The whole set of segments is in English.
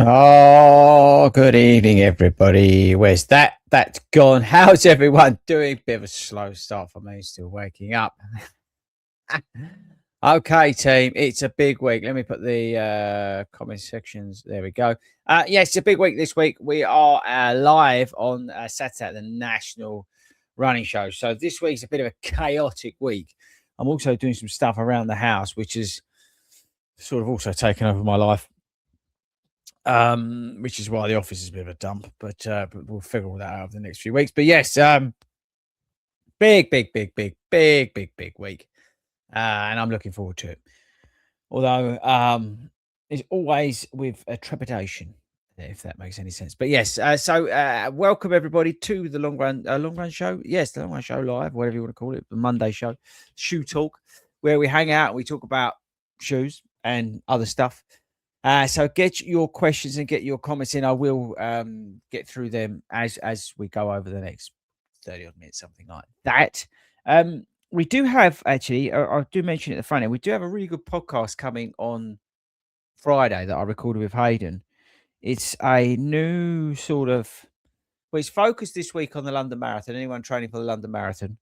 Oh, good evening, everybody. Where's that? That's gone. How's everyone doing? Bit of a slow start for me, still waking up. Okay, team, it's a big week. Let me put the comment sections. There we go. Yes, it's a big week this week. We are live on Saturday at the National Running Show. So this week's a bit of a chaotic week. I'm also doing some stuff around the house, which is sort of also taken over my life. Which is why the office is a bit of a dump, but we'll figure all that out over the next few weeks. But yes, big week, and I'm looking forward to it. Although, it's always with a trepidation, if that makes any sense. But yes, welcome everybody to the long run show. Yes, the long run show live, whatever you want to call it, the Monday show, shoe talk, where we hang out and we talk about shoes and other stuff. So get your questions and get your comments in. I will get through them as we go over the next 30 odd minutes, something like that. We do have actually, I do mention at the front end, we do have a really good podcast coming on Friday that I recorded with Hayden. It's a new sort of, well, it's focused this week on the London Marathon. Anyone training for the London Marathon,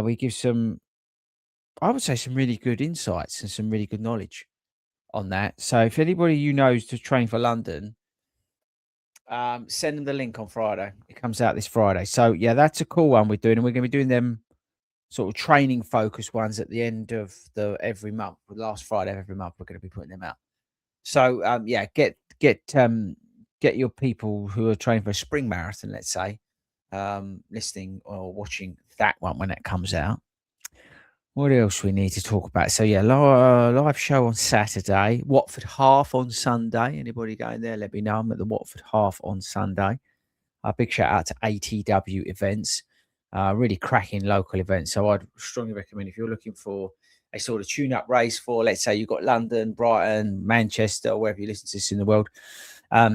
we give some, I would say, some really good insights and some really good knowledge on that. So if anybody you know is to train for London, send them the link on Friday. It comes out this Friday. So yeah, that's a cool one we're doing, and we're going to be doing them sort of training focused ones at the end of the every month. The last Friday of every month, we're going to be putting them out. So yeah, get your people who are training for a spring marathon, let's say, listening or watching that one when it comes out. What else we need to talk about? So yeah, live show on Saturday, Watford half on Sunday. Anybody going there? Let me know. I'm at the Watford half on Sunday. A big shout out to ATW events, really cracking local events. So I'd strongly recommend if you're looking for a sort of tune-up race for, let's say you've got London, Brighton, Manchester, wherever you listen to this in the world,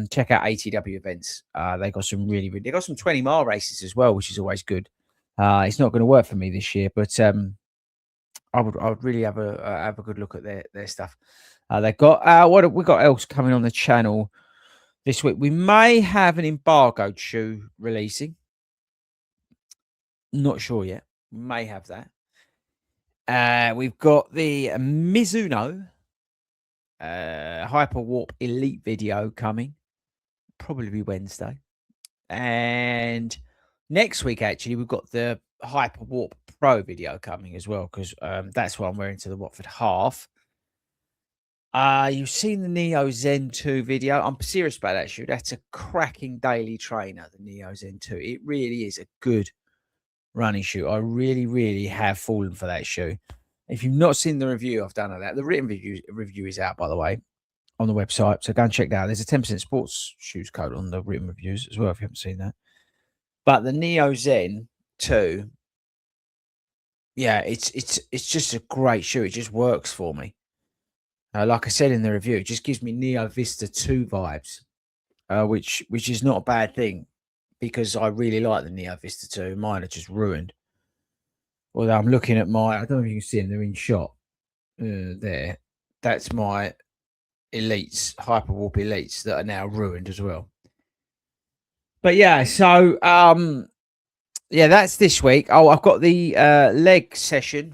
check out ATW events. They got some they got some 20-mile races as well, which is always good. It's not going to work for me this year, but I would really have a good look at their stuff. They've got what have we got else coming on the channel this week? We may have an embargoed shoe releasing. Not sure yet. We may have that. We've got the Mizuno Hyper Warp Elite video coming. Probably be Wednesday. And next week, actually, we've got the Hyper Warp Pro video coming as well, because that's what I'm wearing to the Watford half. You've seen the Neo Zen 2 video. I'm serious about that shoe. That's a cracking daily trainer, the Neo Zen 2. It really is a good running shoe. I really, really have fallen for that shoe. If you've not seen the review I've done of that, the written review is out, by the way, on the website. So go and check that out. There's a 10% sports shoes code on the written reviews as well, if you haven't seen that. But the Neo Zen 2, yeah, it's just a great shoe. It just works for me. Like I said in the review, it just gives me Neo Vista 2 vibes, which is not a bad thing, because I really like the Neo Vista 2. Mine are just ruined. Although I'm looking at I don't know if you can see them, they're in shot. There. That's my Elites, Hyperwarp Elites, that are now ruined as well. But yeah, so yeah, that's this week. Oh, I've got the leg session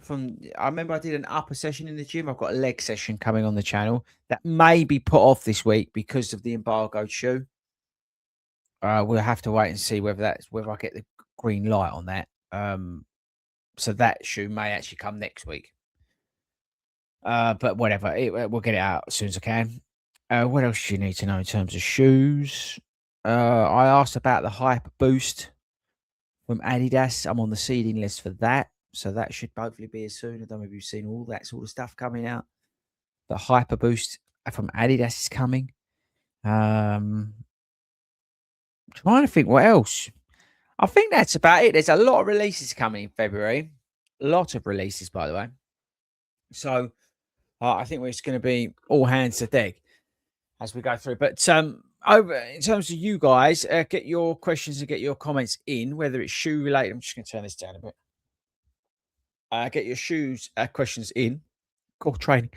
I remember I did an upper session in the gym. I've got a leg session coming on the channel that may be put off this week because of the embargoed shoe. We'll have to wait and see whether I get the green light on that. So that shoe may actually come next week. But whatever, we'll get it out as soon as I can. What else do you need to know in terms of shoes? I asked about the Hyper Boost from Adidas. I'm on the seeding list for that, so that should hopefully be as soon. I don't know if you've seen all that sort of stuff coming out. The Hyper Boost from Adidas is coming. Trying to think what else. I think that's about it. There's a lot of releases coming in February. A lot of releases, by the way. So I think it's going to be all hands to deck as we go through. But over in terms of you guys, get your questions and get your comments in, whether it's shoe related. I'm just going to turn this down a bit. Get your shoes questions in, or training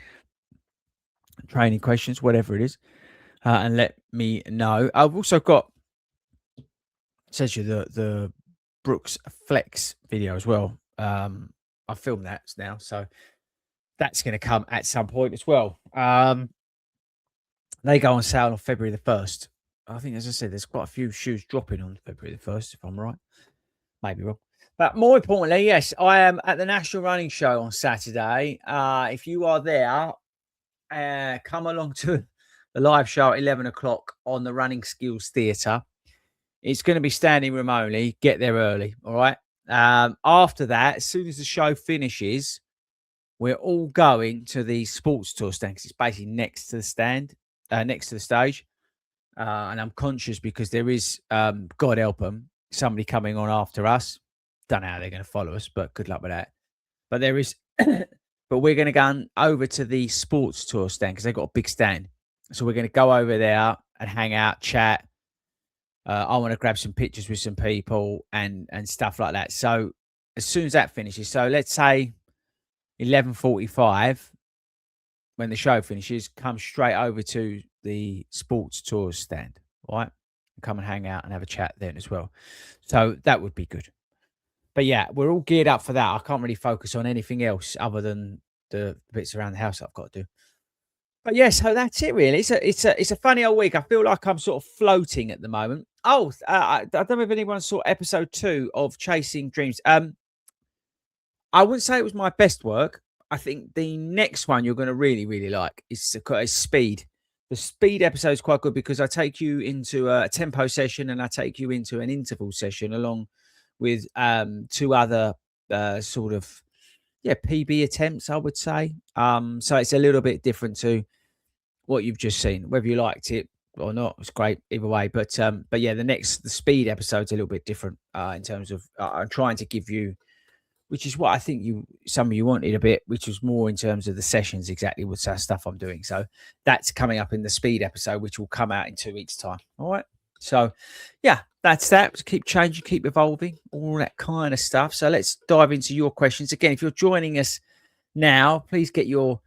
questions, whatever it is. and let me know. I've also got essentially the Brooks Flex video as well. I filmed that now, so that's going to come at some point as well. They go on sale on February the 1st. I think, as I said, there's quite a few shoes dropping on February the 1st, if I'm right. Maybe wrong. But more importantly, yes, I am at the National Running Show on Saturday. If you are there, come along to the live show at 11 o'clock on the Running Skills Theatre. It's going to be standing room only. Get there early, all right? After that, as soon as the show finishes, we're all going to the sports tour stand because it's basically next to the stand, next to the stage. And I'm conscious because there is, God help them, somebody coming on after us. Don't know how they're going to follow us, but good luck with that. But there is, but we're going to go over to the sports tour stand because they've got a big stand. So we're going to go over there and hang out, chat. I want to grab some pictures with some people and stuff like that. So as soon as that finishes, so let's say 11:45 when the show finishes, come straight over to the sports tours stand, right? And come and hang out and have a chat then as well. So that would be good. But yeah, we're all geared up for that. I can't really focus on anything else other than the bits around the house I've got to do. But yeah, so that's it really. It's a funny old week. I feel like I'm sort of floating at the moment. Oh, I don't know if anyone saw episode 2 of Chasing Dreams. I wouldn't say it was my best work. I think the next one you're going to really, really like is Speed. The Speed episode is quite good because I take you into a tempo session and I take you into an interval session along with 2 other sort of PB attempts, I would say. So it's a little bit different to what you've just seen, whether you liked it or not. It's great either way. But yeah, the Speed episode's a little bit different in terms of I'm trying to give you, which is what I think some of you wanted a bit, which was more in terms of the sessions, exactly what stuff I'm doing. So that's coming up in the Speed episode, which will come out in 2 weeks' time. All right. So yeah, that's that. Keep changing, keep evolving, all that kind of stuff. So let's dive into your questions. Again, if you're joining us now, please get your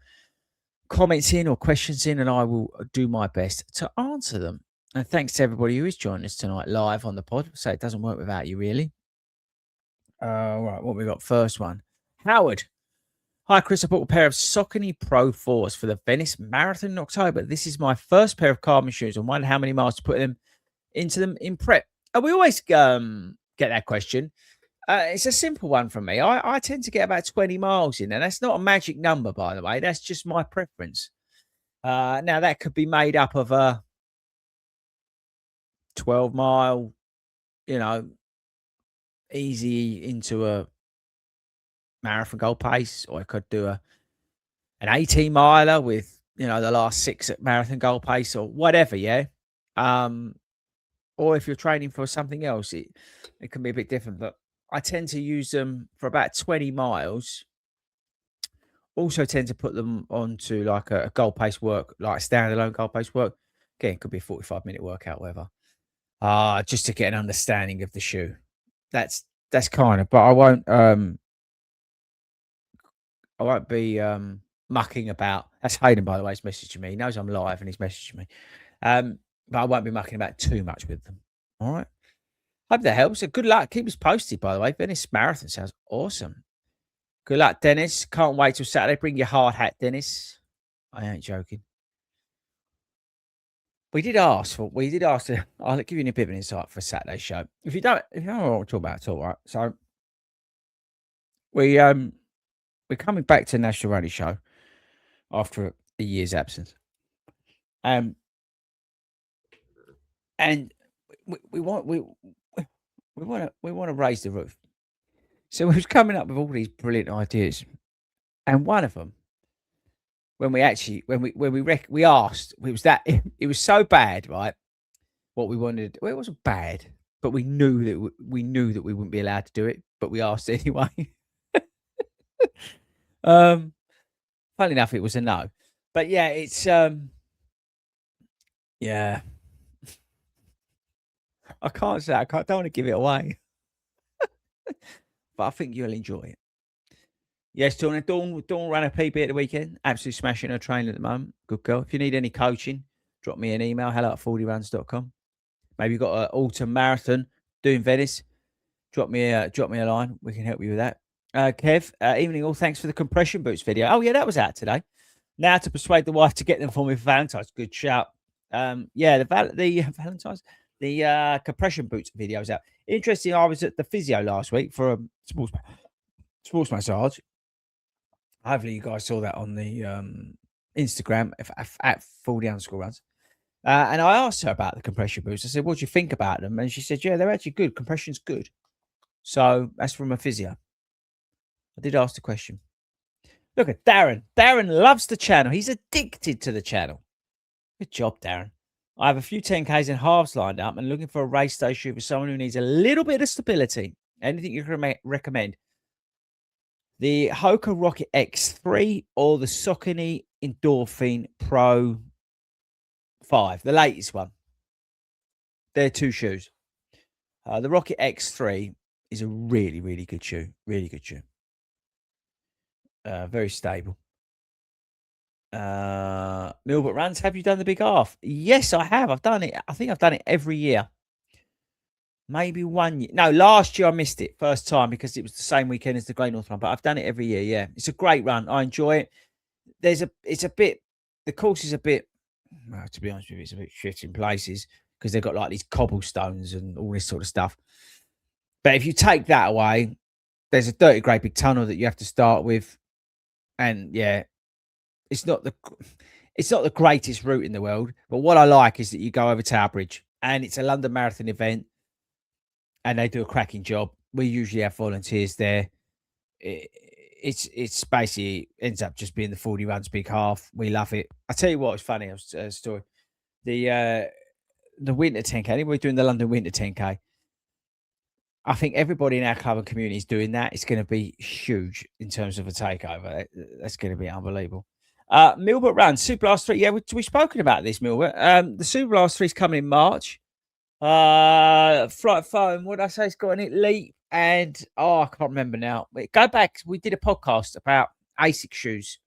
comments in or questions in and I will do my best to answer them. And thanks to everybody who is joining us tonight live on the pod. So it doesn't work without you, really. Right, what we got? First one. Howard. Hi, Chris. I bought a pair of Saucony Pro 4s for the Venice Marathon in October. This is my first pair of carbon shoes and wonder how many miles to put them into them in prep. We always get that question. It's a simple one from me. I tend to get about 20 miles in, and that's not a magic number, by the way. That's just my preference. Now, that could be made up of a 12-mile, easy into a marathon goal pace, or I could do an 18-miler with, the last 6 at marathon goal pace or whatever, yeah? Or if you're training for something else, it can be a bit different, but I tend to use them for about 20 miles. Also tend to put them onto like a goal pace work, like standalone goal pace work. Again, it could be a 45-minute workout, whatever. Just to get an understanding of the shoe. That's kind of, but I won't be mucking about. That's Hayden, by the way, he's messaging me. He knows I'm live and he's messaging me. But I won't be mucking about too much with them. All right. Hope that helps. So good luck. Keep us posted, by the way. Venice Marathon sounds awesome. Good luck, Dennis. Can't wait till Saturday. Bring your hard hat, Dennis. I ain't joking. We did ask. I'll give you a bit of an insight for Saturday's show. If you don't know what to talk about at all, right? So we're coming back to the National Running Show after a year's absence. And we want to raise the roof. So we was coming up with all these brilliant ideas, and one of them, when we asked, it was so bad, right? What we wanted, well, it wasn't bad, but we knew that we wouldn't be allowed to do it, but we asked anyway. Funny enough, it was a no, but yeah, it's yeah. I can't say don't want to give it away, but I think you'll enjoy it. Yes, Dawn ran a PB at the weekend. Absolutely smashing her training at the moment. Good girl. If you need any coaching, drop me an email, hello@fordyruns.com. Maybe you've got an autumn marathon doing Venice. Drop me a line. We can help you with that. Kev, evening all. Thanks for the compression boots video. Oh yeah, that was out today. Now to persuade the wife to get them for me for Valentine's. Good shout. Yeah, the Valentine's, the compression boots videos out. Interesting. I was at the physio last week for a sports massage. Hopefully you guys saw that on the Instagram at 40_runs. And I asked her about the compression boots. I said, "What do you think about them?" And she said, "Yeah, they're actually good. Compression's good." So that's from a physio. I did ask the question. Look at Darren. Darren loves the channel. He's addicted to the channel. Good job, Darren. I have a few 10Ks and halves lined up and looking for a race day shoe for someone who needs a little bit of stability. Anything you can recommend? The Hoka Rocket X3 or the Saucony Endorphin Pro 5, the latest one. They're two shoes. The Rocket X3 is a really, really good shoe. Really good shoe. Very stable. Milbert Runs, have you done the big half? Yes, I have. I've done it. I think I've done it every year. Maybe 1 year. No, last year I missed it first time because it was the same weekend as the Great North Run. But I've done it every year. Yeah, it's a great run. I enjoy it. It's a bit. The course is a bit. Well, to be honest with you, it's a bit shit in places because they've got like these cobblestones and all this sort of stuff. But if you take that away, there's a dirty great big tunnel that you have to start with, and yeah, it's not the greatest route in the world. But what I like is that you go over Tower Bridge, and it's a London Marathon event, and they do a cracking job. We usually have volunteers there. It's basically ends up just being the 40 runs big half. We love it. I tell you what, it's funny. A story. The winter 10K. We're doing the London winter 10K. I think everybody in our club and community is doing that. It's going to be huge in terms of a takeover. That's going to be unbelievable. Milbert Run, Super Blast 3. Yeah, we've spoken about this, Milbert. The Super Blast 3 is coming in March. Flight Foam, what did I say? It's got an elite and I can't remember now. Go back. We did a podcast about ASIC shoes.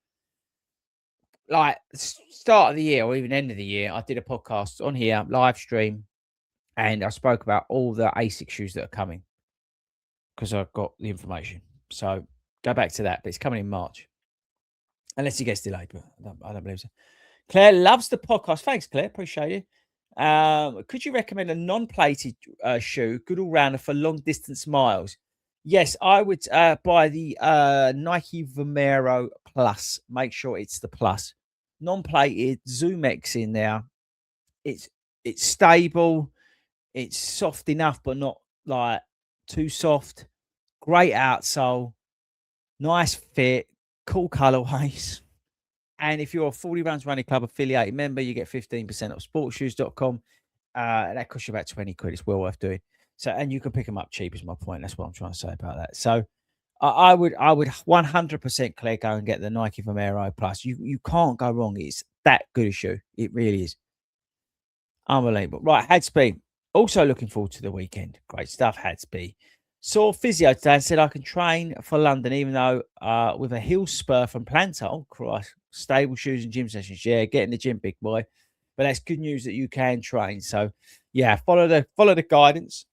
Like start of the year or even end of the year, I did a podcast on here, live stream, and I spoke about all the ASIC shoes that are coming because I've got the information. So go back to that. But it's coming in March. Unless it gets delayed, but I don't believe so. Claire loves the podcast. Thanks, Claire. Appreciate you. Could you recommend a non-plated shoe, good all-rounder for long-distance miles? Yes, I would buy the Nike Vomero Plus. Make sure it's the Plus. Non-plated, Zoom X in there. It's stable. It's soft enough, but not like too soft. Great outsole. Nice fit. Cool colorways. And if you're a 40 Runs Running Club affiliated member, you get 15% off sportshoes.com. That costs you about 20 quid. It's well worth doing. So, and you can pick them up cheap is my point. That's what I'm trying to say about that. So I would 100% Claire go and get the Nike Vomero Plus. You can't go wrong. It's that good a shoe. It really is. Unbelievable. Right, Hadsby. Also looking forward to the weekend. Great stuff, Hadsby. Saw physio today and said I can train for London, even though with a heel spur from plantar. Oh, Christ. Stable shoes and gym sessions. Yeah, get in the gym, big boy. But that's good news that you can train. So, yeah, follow the guidance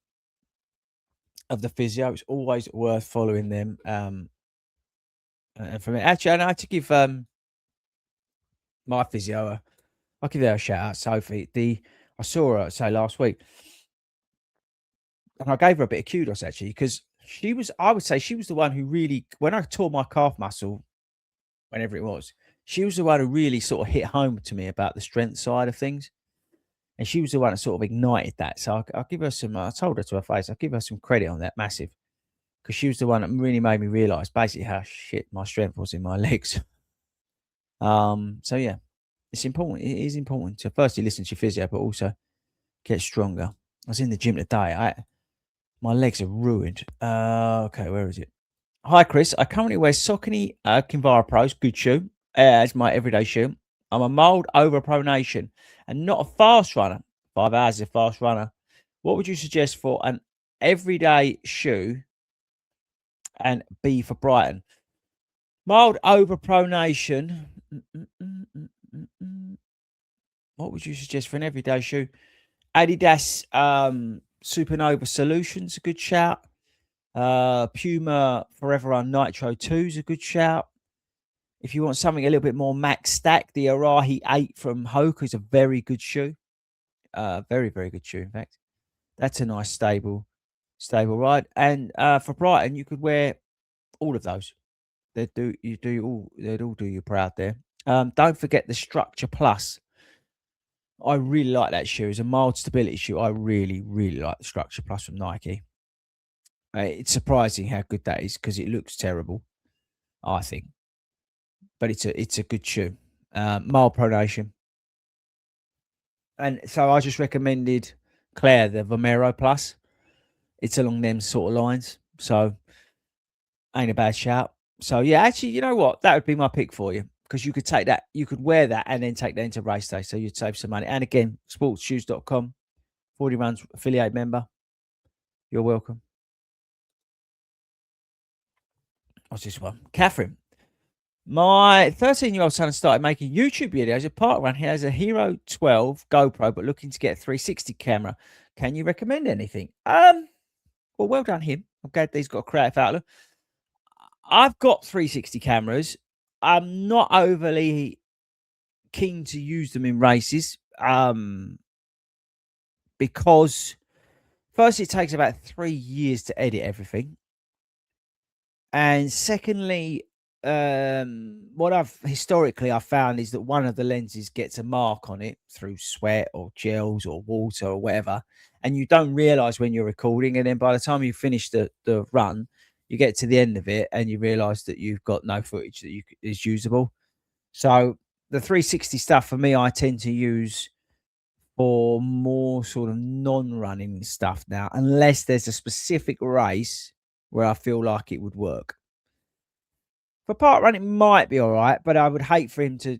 of the physio. It's always worth following them. And for me, actually, I had to give my physio. I'll give her a shout out, Sophie. I saw her say last week, and I gave her a bit of kudos actually because I would say she was the one who really, when I tore my calf muscle, whenever it was, she was the one who really sort of hit home to me about the strength side of things. And she was the one that sort of ignited that. So I'll give her some, I told her to her face, I'll give her some credit on that, massive. Because she was the one that really made me realise basically how shit my strength was in my legs. So yeah, it's important. It is important to firstly listen to your physio, but also get stronger. I was in the gym today. My legs are ruined. Okay, where is it? Hi, Chris. I currently wear Saucony Kinvara Pros, good shoe, as my everyday shoe. I'm a mild over pronation and not a fast runner. 5 hours is a fast runner. What would you suggest for an everyday shoe and B for Brighton? Mild over pronation. What would you suggest for an everyday shoe? Adidas Supernova Solutions, a good shout. Puma Forever Run Nitro 2 is a good shout. If you want something a little bit more max stack, the Arahi 8 from Hoka is a very good shoe. Very, very good shoe, in fact. That's a nice stable ride. And for Brighton, you could wear all of those. They'd all do you proud there. Don't forget the Structure Plus. I really like that shoe. It's a mild stability shoe. I really, really like the Structure Plus from Nike. It's surprising how good that is because it looks terrible, I think, but it's a good shoe. Mild pronation, and so I just recommended Claire the Vomero Plus. It's along them sort of lines, so ain't a bad shout. So yeah, actually, you know what? That would be my pick for you because you could take that, you could wear that, and then take that into race day, so you'd save some money. And again, sportsshoes.com, 40 Runs affiliate member. You're welcome. What's this one? Catherine. My 13-year-old son started making YouTube videos at park run. He has a Hero 12 GoPro, but looking to get a 360 camera. Can you recommend anything? Well done him. I'm glad that he's got a creative outlook. I've got 360 cameras. I'm not overly keen to use them in races. Because first, it takes about 3 years to edit everything. And secondly, what I've historically found is that one of the lenses gets a mark on it through sweat or gels or water or whatever, and you don't realize when you're recording, and then by the time you finish the run, you get to the end of it and you realize that you've got no footage that is usable. So the 360 stuff for me, I tend to use for more sort of non-running stuff now, unless there's a specific race where I feel like it would work. For park run, it might be all right, but I would hate for him to,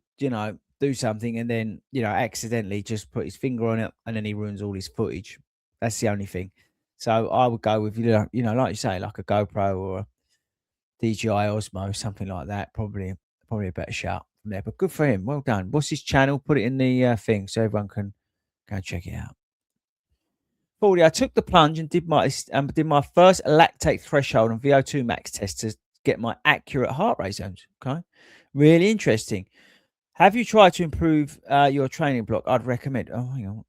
do something and then, accidentally just put his finger on it and then he ruins all his footage. That's the only thing. So I would go with, like you say, like a GoPro or a DJI Osmo, something like that. Probably a better shout from there. But good for him. Well done. What's his channel? Put it in the thing so everyone can go check it out. FORDY, I took the plunge and did my first lactate threshold and VO2 max test to get my accurate heart rate zones. Okay, really interesting. Have you tried to improve your training block? I'd recommend. Oh, hang on.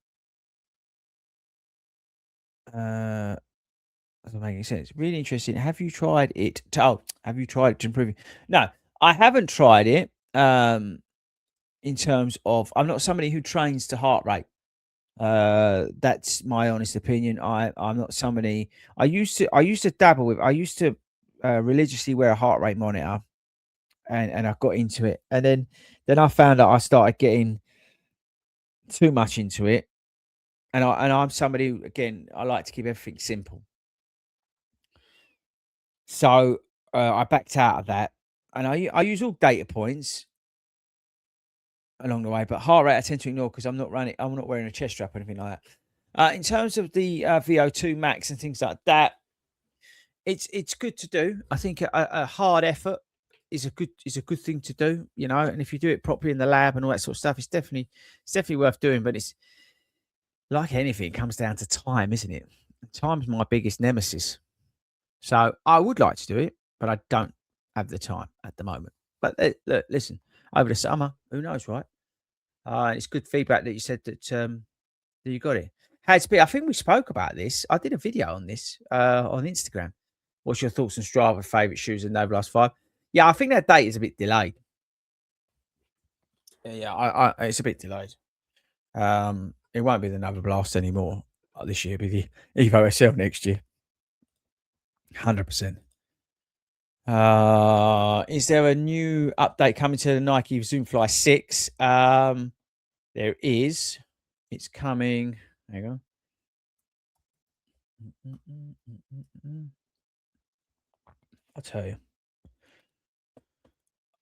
Doesn't make any sense. Really interesting. Have you tried it? Have you tried it to improve it? No, I haven't tried it. In terms of, I'm not somebody who trains to heart rate. That's my honest opinion. I'm not somebody. I used to dabble with. I used to religiously wear a heart rate monitor, and I got into it, and then I found out I started getting too much into it, and I'm somebody who, again, I like to keep everything simple. So I backed out of that, and I use all data points along the way, but heart rate I tend to ignore because I'm not wearing a chest strap or anything like that. In terms of the VO2 max and things like that, it's good to do. I think a hard effort is a good thing to do, and if you do it properly in the lab and all that sort of stuff, it's definitely worth doing. But it's like anything, it comes down to time, isn't it? Time's my biggest nemesis. So I would like to do it, but I don't have the time at the moment. But look, listen, over the summer, who knows, right? It's good feedback that you said that you got it. Hey, I think we spoke about this. I did a video on this on Instagram. What's your thoughts on Strava favorite shoes in Nova Last 5? Yeah, I think that date is a bit delayed. Yeah, I it's a bit delayed. It won't be the Nova Blast anymore this year. It'll be the Evo SL next year. 100%. Is there a new update coming to the Nike Zoomfly 6? There is. It's coming. Hang on. I'll tell you.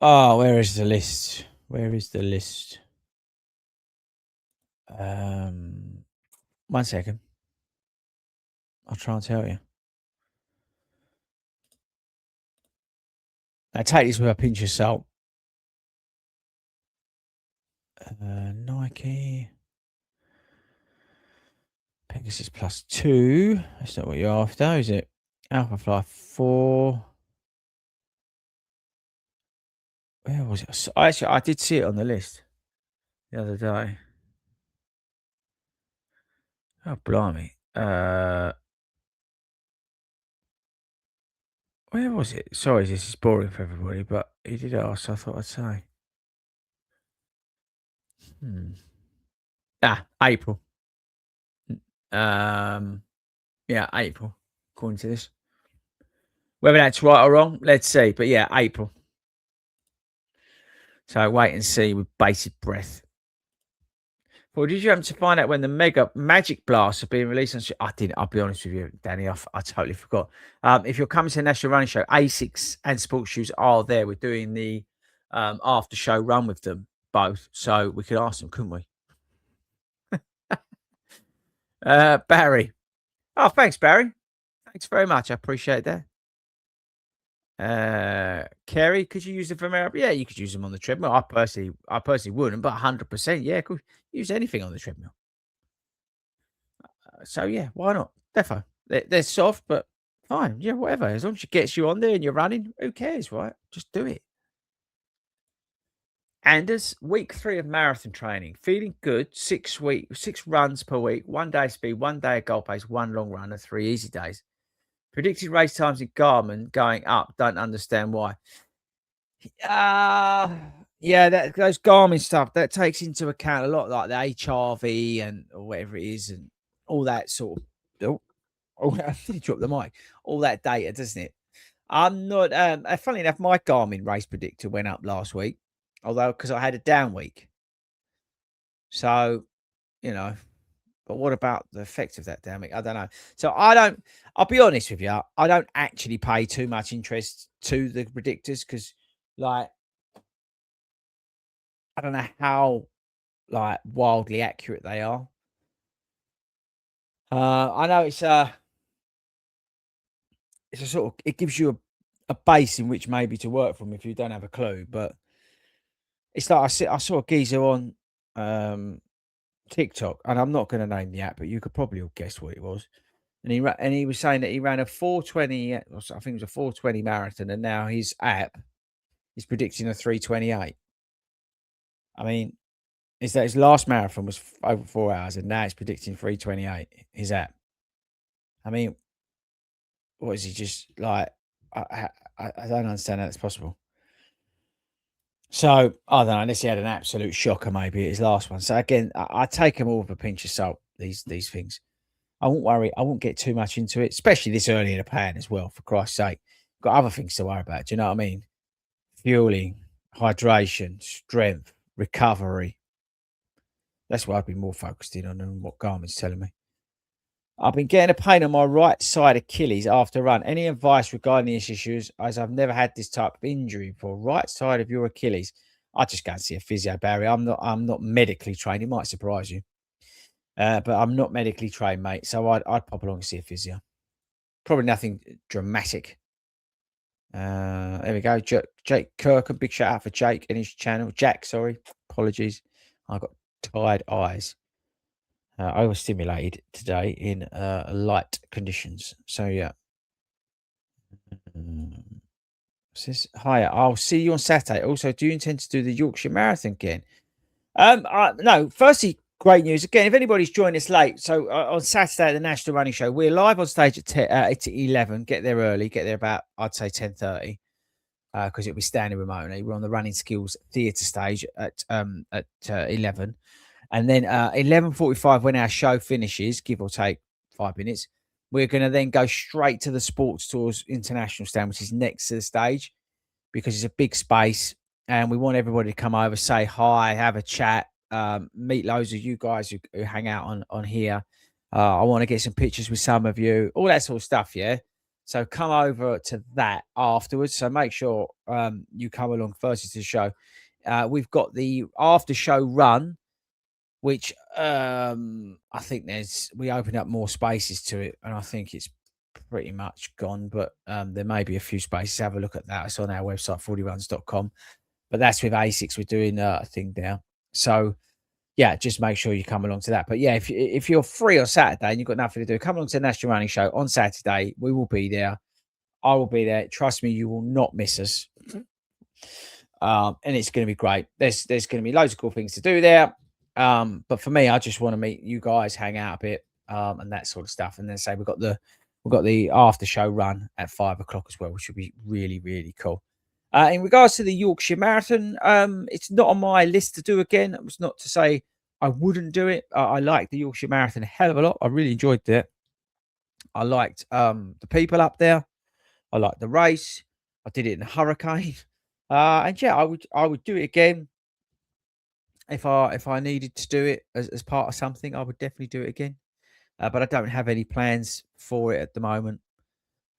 Oh, where is the list? Where is the list? 1 second. I'll try and tell you. Now take this with a pinch of salt. Nike. Pegasus +2. That's not what you're after, is it? Alpha Fly 4. Where was it? Actually, I did see it on the list the other day. Oh, blimey. Where was it? Sorry, this is boring for everybody, but he did ask, so I thought I'd say. Hmm. April. Um, yeah, April, according to this. Whether that's right or wrong, let's see. But yeah, April. So wait and see with bated breath. Well, did you happen to find out when the Mega Magic Blasts are being released on? I didn't. I'll be honest with you, Danny. I totally forgot. If you're coming to the National Running Show, Asics and Sports Shoes are there. We're doing the after show run with them both, so we could ask them, couldn't we? Barry. Oh, thanks, Barry. Thanks very much. I appreciate that. Kerry, could you use them for America? Yeah, you could use them on the treadmill. I personally wouldn't, but 100%, yeah, could use anything on the treadmill. So yeah, why not? Defo. They're soft, but fine. Yeah, whatever. As long as it gets you on there and you're running, who cares, right? Just do it. Anders, week 3 of marathon training. Feeling good. 6 runs per week. 1 day speed, 1 day at goal pace, 1 long run, and 3 easy days. Predicted race times in Garmin going up. Don't understand why. Uh yeah, those Garmin stuff that takes into account a lot like the HRV and or whatever it is, and all that sort of. Oh, I nearly dropped the mic. All that data, doesn't it? I'm not. Funnily enough, my Garmin race predictor went up last week, although because I had a down week. So you know, but what about the effect of that down week? I don't know. So I don't. I'll be honest with you. I don't actually pay too much interest to the predictors because, like, I don't know how like wildly accurate they are. I know it's a sort of it gives you a base in which maybe to work from if you don't have a clue, but it's like I saw a geezer on um, TikTok, and I'm not going to name the app, but you could probably all guess what it was. And he was saying that he ran a 4:20, I think it was a 4:20 marathon, and now his app is predicting a 3:28. I mean, is that his last marathon was over 4 hours, and now it's predicting 3:28. His app. I mean, what is he just like? I don't understand how that's possible. So I don't know, unless he had an absolute shocker, maybe at his last one. So again, I take them all with a pinch of salt. These things. I won't worry. I won't get too much into it, especially this early in the pan as well. For Christ's sake, got other things to worry about. Do you know what I mean? Fueling, hydration, strength, recovery. That's what I'd be more focused in on than what Garmin's telling me. I've been getting a pain on my right side Achilles after a run. Any advice regarding these issues, as I've never had this type of injury before? Right side of your Achilles. I just go and see a physio, Barry. I'm not medically trained. It might surprise you. But I'm not medically trained, mate. So I'd pop along and see a physio. Probably nothing dramatic. There we go. Jake Kirk, a big shout out for Jake and his channel. Jack, sorry. Apologies. I got tired eyes. Overstimulated today in light conditions. So yeah. Says hi. I'll see you on Saturday. Also, do you intend to do the Yorkshire Marathon again? No. Firstly, great news again. If anybody's joined us late, so on Saturday at the National Running Show, we're live on stage at 11. Get there early. Get there about I'd say 10:30 because it'll be standing room only. We're on the Running Skills Theatre stage at 11. And then 11:45 when our show finishes, give or take 5 minutes, we're going to then go straight to the Sports Tours International stand, which is next to the stage because it's a big space and we want everybody to come over, say hi, have a chat, meet loads of you guys who hang out on here. I want to get some pictures with some of you, all that sort of stuff, yeah? So come over to that afterwards. So make sure you come along first to the show. We've got the after show run, which I think we opened up more spaces to it, and I think it's pretty much gone, but there may be a few spaces. Have a look at that. It's on our website, fordyruns.com. But that's with Asics. We're doing a thing now. So yeah, just make sure you come along to that. But yeah, if you're free on Saturday and you've got nothing to do, come along to the National Running Show on Saturday. We will be there. I will be there. Trust me, you will not miss us. And it's going to be great. There's going to be loads of cool things to do there. But for me, I just want to meet you guys, hang out a bit, and that sort of stuff. And then say we've got the after show run at 5 o'clock as well, which will be really really cool. In regards to the Yorkshire Marathon, it's not on my list to do again. It was not to say I wouldn't do it. I liked the Yorkshire Marathon a hell of a lot. I really enjoyed it. I liked the people up there. I liked the race. I did it in a hurricane. And yeah, I would do it again if I needed to do it as part of something. I would definitely do it again. But I don't have any plans for it at the moment.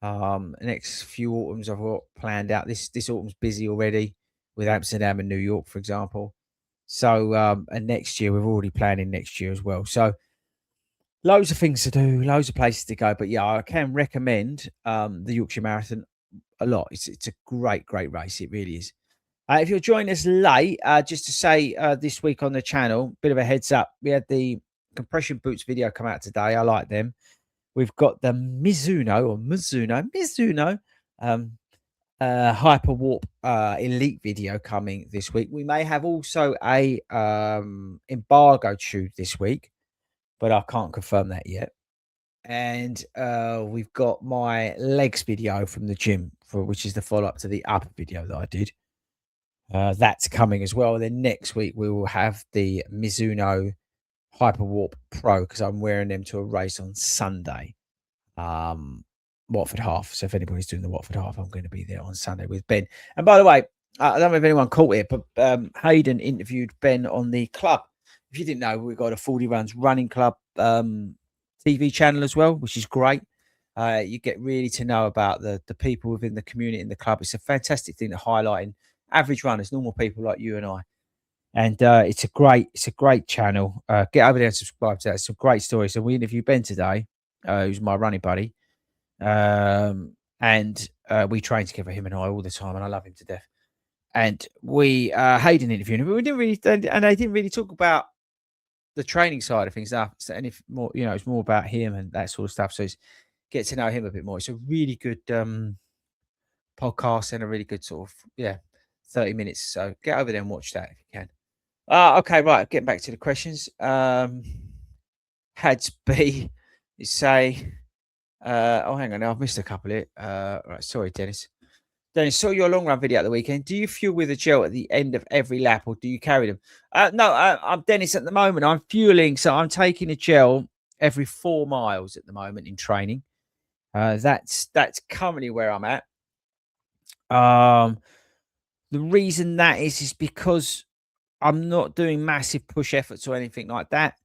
The next few autumns I've got planned out. This autumn's busy already with Amsterdam and New York, for example. So and next year we're already planning next year as well. So loads of things to do, loads of places to go. But yeah, I can recommend the Yorkshire Marathon a lot. It's a great race. It really is. If you're joining us late, just to say this week on the channel, bit of a heads up. We had the compression boots video come out today. I like them. We've got the Mizuno Hyper Warp Elite video coming this week. We may have also a embargo tube this week, but I can't confirm that yet. And we've got my legs video from the gym, which is the follow up to the upper video that I did. That's coming as well. Then next week we will have the Mizuno Hyperwarp Pro because I'm wearing them to a race on Sunday. Watford Half. So if anybody's doing the Watford Half, I'm going to be there on Sunday with Ben. And by the way, I don't know if anyone caught it, but Hayden interviewed Ben on the club. If you didn't know, we've got a 40 Runs Running Club TV channel as well, which is great. You get really to know about the people within the community in the club. It's a fantastic thing to highlighting average runners, normal people like you and I. And it's a great channel. Get over there and subscribe to that. It's a great story. So we interviewed Ben today, who's my running buddy. And we train together, him and I, all the time, and I love him to death. And we Hayden interviewed him, but we didn't really, and they didn't really talk about the training side of things. And if more, it's more about him and that sort of stuff. So it's get to know him a bit more. It's a really good podcast and a really good sort of 30 minutes. So get over there and watch that if you can. Okay, right. Getting back to the questions. Hads B, you say. Hang on. Now I've missed a couple here. Right. Sorry, Dennis. Dennis, saw your long run video at the weekend. Do you fuel with a gel at the end of every lap, or do you carry them? No, I'm Dennis at the moment. I'm fueling, so I'm taking a gel every 4 miles at the moment in training. That's currently where I'm at. The reason that is because I'm not doing massive push efforts or anything like that.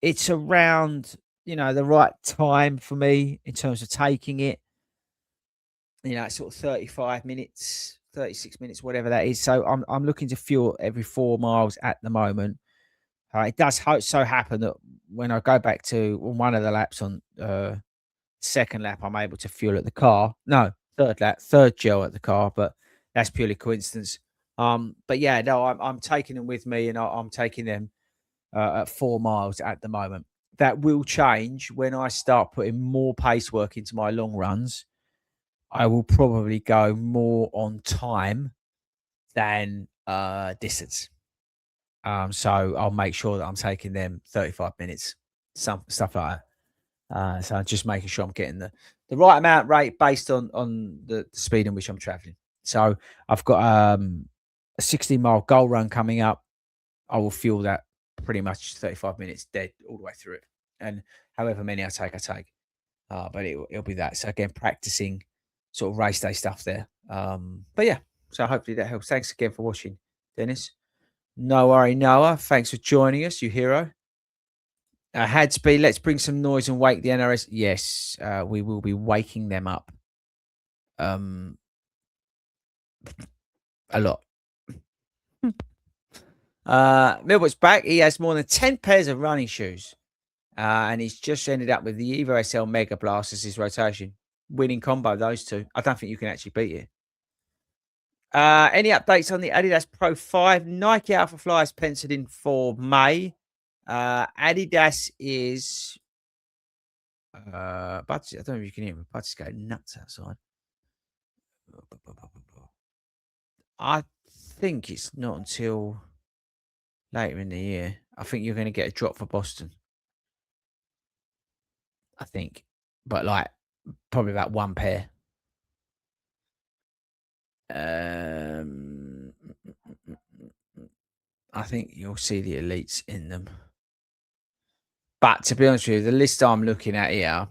It's around, the right time for me in terms of taking it. Sort of 35 minutes, 36 minutes, whatever that is. So I'm looking to fuel every 4 miles at the moment. It does so happen that when I go back to one of the laps on second lap, I'm able to fuel at the car. No, third gel at the car, but that's purely coincidence. But yeah, no, I'm taking them with me, and I'm taking them at 4 miles at the moment. That will change when I start putting more pace work into my long runs. I will probably go more on time than distance. So I'll make sure that I'm taking them 35 minutes, some stuff like that. So I'm just making sure I'm getting the right amount rate based on the speed in which I'm traveling. So I've got a 16-mile goal run coming up. I will fuel that pretty much 35 minutes dead all the way through it. And however many I take. But it'll be that. So again, practicing sort of race day stuff there. But yeah, so hopefully that helps. Thanks again for watching, Dennis. No worry, Noah. Thanks for joining us, you hero. Hadsby, let's bring some noise and wake the NRS. Yes, we will be waking them up. A lot. Milbert's back. He has more than 10 pairs of running shoes. And he's just ended up with the Evo SL Mega Blast as his rotation. Winning combo, those two. I don't think you can actually beat it. Any updates on the Adidas Pro 5? Nike Alpha Fly is penciled in for May. Adidas is Bud's, I don't know if you can hear me. Bud's going nuts outside. I think it's not until later in the year. I think you're going to get a drop for Boston. I think, but like probably about one pair. I think you'll see the elites in them. But to be honest with you, the list I'm looking at here,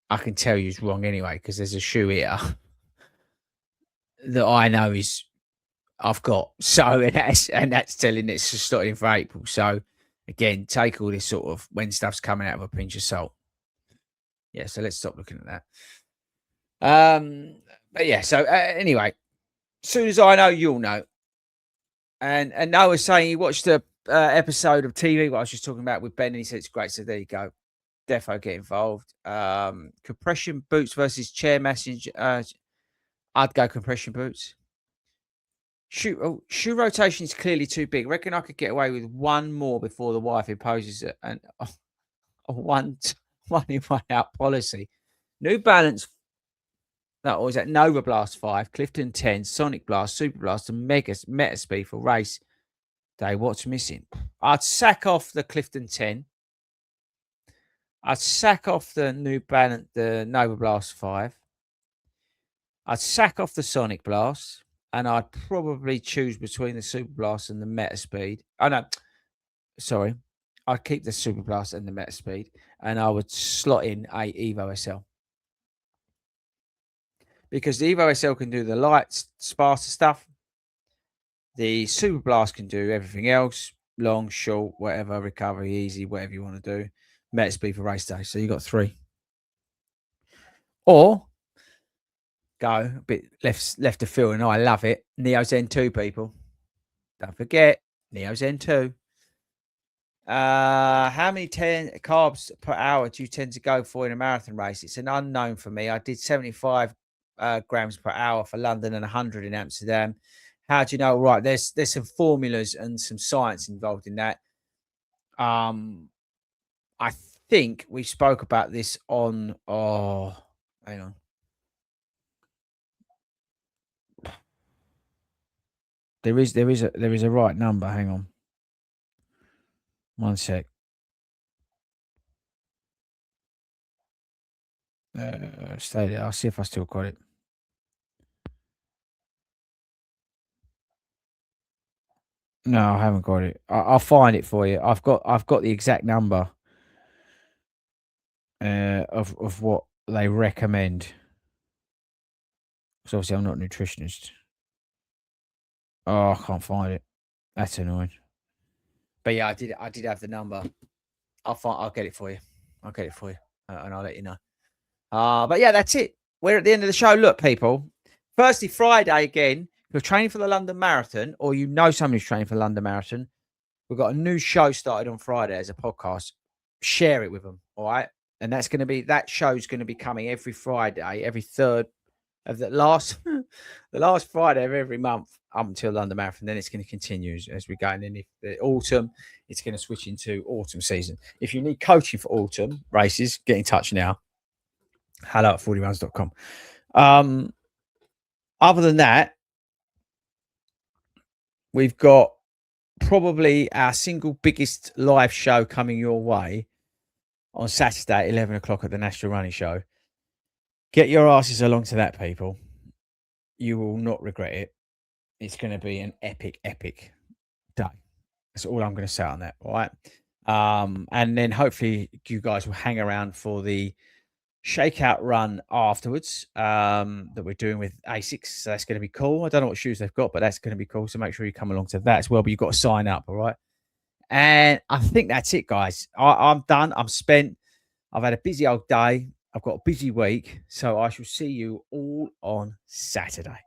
I can tell you is wrong anyway, because there's a shoe here that I know is I've got. So and that's telling it's just starting for April. So again, take all this sort of when stuff's coming out of a pinch of salt. Yeah, so let's stop looking at that. But yeah, so anyway, as soon as I know, you'll know. And Noah was saying he watched the episode of TV what I was just talking about with Ben, and he said it's great. So there you go. Defo get involved. Compression boots versus chair massage. I'd go compression boots. Shoe rotation is clearly too big. I reckon I could get away with one more before the wife imposes a one in, one out policy. New Balance. That was at Nova Blast 5, Clifton 10, Sonic Blast, Super Blast, and Meta Speed for race day. What's missing? I'd sack off the Clifton 10. I'd sack off the New Balance, the Nova Blast 5. I'd sack off the Sonic Blast, and I'd probably choose between the Super Blast and the Meta Speed. Oh no, sorry. I'd keep the Super Blast and the Meta Speed, and I would slot in a Evo SL. Because the Evo SL can do the light, sparser stuff. The Super Blast can do everything else. Long, short, whatever, recovery, easy, whatever you want to do. Meta Speed for race day. So you got 3. Or go a bit left of field, and I love it. Neo Zen 2, people. Don't forget, Neo Zen 2. How many carbs per hour do you tend to go for in a marathon race? It's an unknown for me. I did 75 grams per hour for London and 100 in Amsterdam. How do you know? Right, there's some formulas and some science involved in that. I think we spoke about this on. Oh, hang on. There is a right number. Hang on. One sec. Stay there. I'll see if I still got it. No, I haven't got it. I'll find it for you. I've got the exact number of what they recommend. Because obviously I'm not a nutritionist. Oh, I can't find it. That's annoying. But yeah, I did have the number. I'll get it for you. I'll get it for you, and I'll let you know. But yeah, that's it. We're at the end of the show. Look, people. Firstly, Friday again. If you're training for the London Marathon, or you know somebody who's training for the London Marathon, we've got a new show started on Friday as a podcast. Share it with them, all right? And that show's going to be coming every Friday, every third of the last Friday of every month up until London Marathon. Then it's going to continue as we go. And then if the autumn, it's going to switch into autumn season. If you need coaching for autumn races, get in touch now. Hello at FORDYRuns.com. Other than that, we've got probably our single biggest live show coming your way on Saturday at 11 o'clock at the National Running Show. Get your asses along to that, people. You will not regret it. It's going to be an epic, epic day. That's all I'm going to say on that, all right? And then hopefully you guys will hang around for the shakeout run afterwards that we're doing with ASICS. So that's going to be cool. I don't know what shoes they've got, but that's going to be cool. So make sure you come along to that as well. But you've got to sign up, all right? And I think that's it, guys. I'm done. I'm spent. I've had a busy old day. I've got a busy week. So I shall see you all on Saturday.